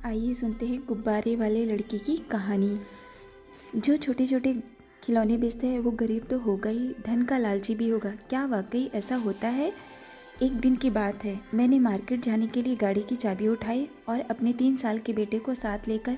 आइए सुनते हैं गुब्बारे वाले लड़के की कहानी। जो छोटे छोटे खिलौने बेचता है वो गरीब तो होगा ही, धन का लालची भी होगा। क्या वाकई ऐसा होता है? एक दिन की बात है, मैंने मार्केट जाने के लिए गाड़ी की चाबी उठाई और अपने 3 साल के बेटे को साथ लेकर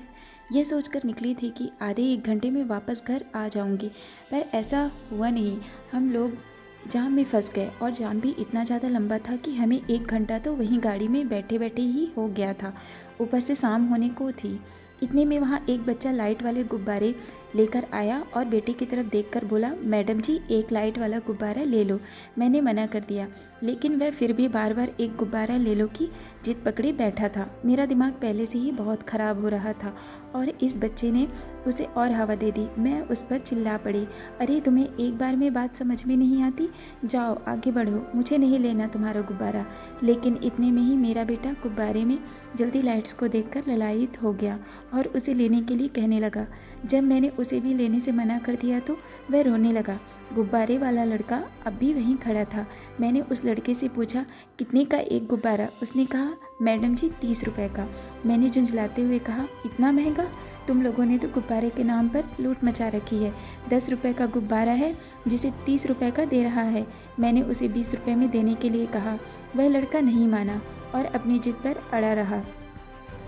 यह सोचकर निकली थी कि आधे 1 घंटे में वापस घर आ जाऊंगी। पर ऐसा हुआ नहीं। हम लोग जाम में फंस गए और जाम भी इतना ज़्यादा लंबा था कि हमें 1 घंटा तो वहीं गाड़ी में बैठे बैठे ही हो गया था। ऊपर से शाम होने को थी। इतने में वहाँ एक बच्चा लाइट वाले गुब्बारे लेकर आया और बेटे की तरफ देखकर बोला, मैडम जी एक लाइट वाला गुब्बारा ले लो। मैंने मना कर दिया, लेकिन वह फिर भी बार बार एक गुब्बारा ले लो की जिद पकड़े बैठा था। मेरा दिमाग पहले से ही बहुत ख़राब हो रहा था और इस बच्चे ने उसे और हवा दे दी। मैं उस पर चिल्ला पड़ी, अरे तुम्हें एक बार में बात समझ में नहीं आती? जाओ आगे बढ़ो, मुझे नहीं लेना तुम्हारा गुब्बारा। लेकिन इतने में ही मेरा बेटा गुब्बारे में जल्दी लाइट्स को देखकर ललायित हो गया और उसे लेने के लिए कहने लगा। जब मैंने उसे भी लेने से मना कर दिया तो वह रोने लगा। गुब्बारे वाला लड़का अब भी वहीं खड़ा था। मैंने उस लड़के से पूछा, कितने का एक गुब्बारा? उसने कहा, मैडम जी 30 रुपये का। मैंने झुंझलाते हुए कहा, इतना महंगा? तुम लोगों ने तो गुब्बारे के नाम पर लूट मचा रखी है। 10 रुपये का गुब्बारा है जिसे 30 रुपये का दे रहा है। मैंने उसे 20 रुपये में देने के लिए कहा। वह लड़का नहीं माना और अपनी जिद पर अड़ा रहा।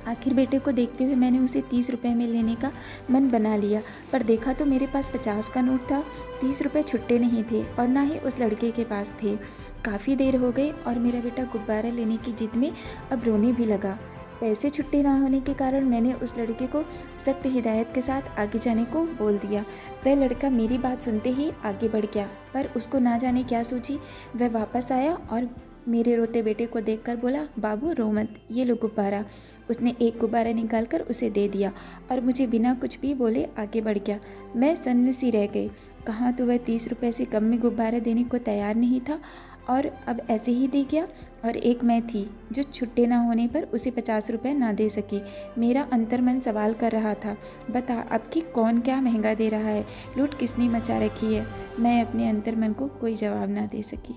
आखिर बेटे को देखते हुए मैंने उसे 30 रुपये में लेने का मन बना लिया, पर देखा तो मेरे पास 50 का नोट था। 30 रुपये छुट्टे नहीं थे और ना ही उस लड़के के पास थे। काफ़ी देर हो गई और मेरा बेटा गुब्बारा लेने की जिद में अब रोने भी लगा। पैसे छुट्टे ना होने के कारण मैंने उस लड़के को सख्त हिदायत के साथ आगे जाने को बोल दिया। वह लड़का मेरी बात सुनते ही आगे बढ़ गया, पर उसको ना जाने क्या सूझी। वह वापस आया और मेरे रोते बेटे को देखकर बोला, बाबू रो मत, ये लो गुब्बारा। उसने एक गुब्बारा निकालकर उसे दे दिया और मुझे बिना कुछ भी बोले आगे बढ़ गया। मैं सन्न सी रह गई। कहाँ तो वह 30 रुपये से कम में गुब्बारा देने को तैयार नहीं था और अब ऐसे ही दे गया। और एक मैं थी जो छुट्टे ना होने पर उसे 50 रुपये ना दे सकी। मेरा अंतर्मन सवाल कर रहा था, बता अब कि कौन क्या महंगा दे रहा है, लूट किसने मचा रखी है? मैं अपने अंतर्मन को कोई जवाब ना दे सकी।